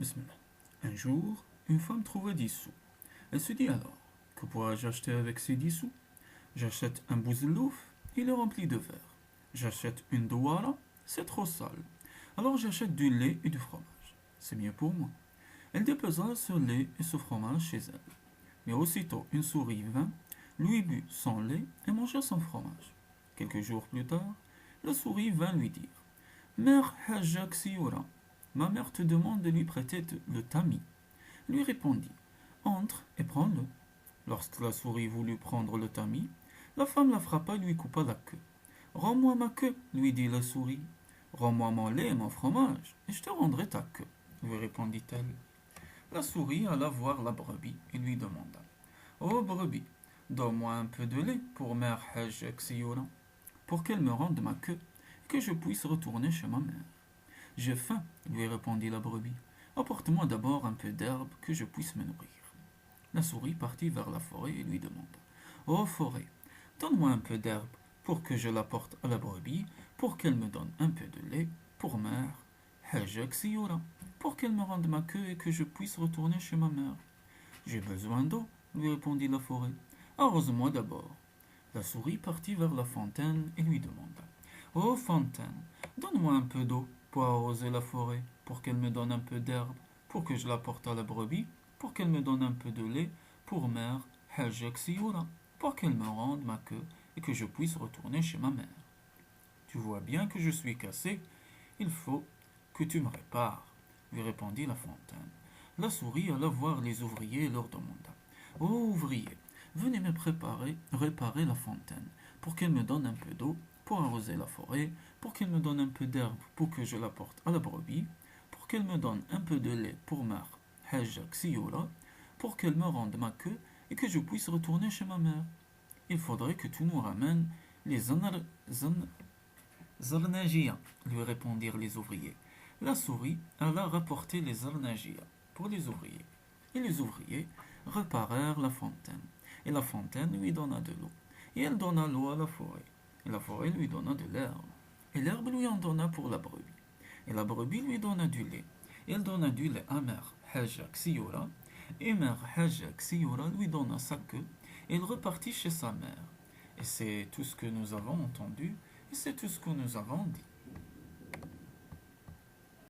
Bismillah. Un jour, une femme trouva 10 sous. Elle se dit alors, que pourrais-je acheter avec ces 10 sous? J'achète un bouzelouf, il est rempli de verre. J'achète une douara, c'est trop sale. Alors j'achète du lait et du fromage. C'est mieux pour moi. Elle dépesa ce lait et ce fromage chez elle. Mais aussitôt une souris vint, lui but son lait et mangea son fromage. Quelques jours plus tard, la souris vint lui dire: Mère Hajjak Sioura, ma mère te demande de lui prêter le tamis. Lui répondit: Entre et prends-le. Lorsque la souris voulut prendre le tamis, la femme la frappa et lui coupa la queue. Rends-moi ma queue, lui dit la souris. Rends-moi mon lait et mon fromage, et je te rendrai ta queue, lui répondit-elle. La souris alla voir la brebis et lui demanda: Ô brebis, donne-moi un peu de lait pour mère Hajjak Sioura, pour qu'elle me rende ma queue et que je puisse retourner chez ma mère. J'ai faim, lui répondit la brebis. Apporte-moi d'abord un peu d'herbe que je puisse me nourrir. La souris partit vers la forêt et lui demanda: Ô forêt, donne-moi un peu d'herbe pour que je l'apporte à la brebis, pour qu'elle me donne un peu de lait pour mère Hajjak Sioura, pour qu'elle me rende ma queue et que je puisse retourner chez ma mère. J'ai besoin d'eau, lui répondit la forêt. Arrose-moi d'abord. La souris partit vers la fontaine et lui demanda: Ô fontaine, donne-moi un peu d'eau pour arroser la forêt, pour qu'elle me donne un peu d'herbe, pour que je la porte à la brebis, pour qu'elle me donne un peu de lait, pour mère Hajjak Sioura, pour qu'elle me rende ma queue et que je puisse retourner chez ma mère. Tu vois bien que je suis cassé, il faut que tu me répares, lui répondit la fontaine. La souris alla voir les ouvriers et leur demanda: Ô ouvriers, venez me réparer la fontaine, pour qu'elle me donne un peu d'eau, pour arroser la forêt, pour qu'elle me donne un peu d'herbe, pour que je la porte à la brebis, pour qu'elle me donne un peu de lait pour mère Hajjak Sioura, pour qu'elle me rende ma queue et que je puisse retourner chez ma mère. Il faudrait que tu nous ramènes les zarnagias, lui répondirent les ouvriers. La souris alla rapporter les zarnagias pour les ouvriers. Et les ouvriers réparèrent la fontaine. Et la fontaine lui donna de l'eau. Et elle donna l'eau à la forêt. Et la forêt lui donna de l'herbe. Et l'herbe lui en donna pour la brebis. Et la brebis lui donna du lait. Et elle donna du lait à mère Hajjak Sioura. Et mère Hajjak Sioura lui donna sa queue. Et il repartit chez sa mère. Et c'est tout ce que nous avons entendu. Et c'est tout ce que nous avons dit.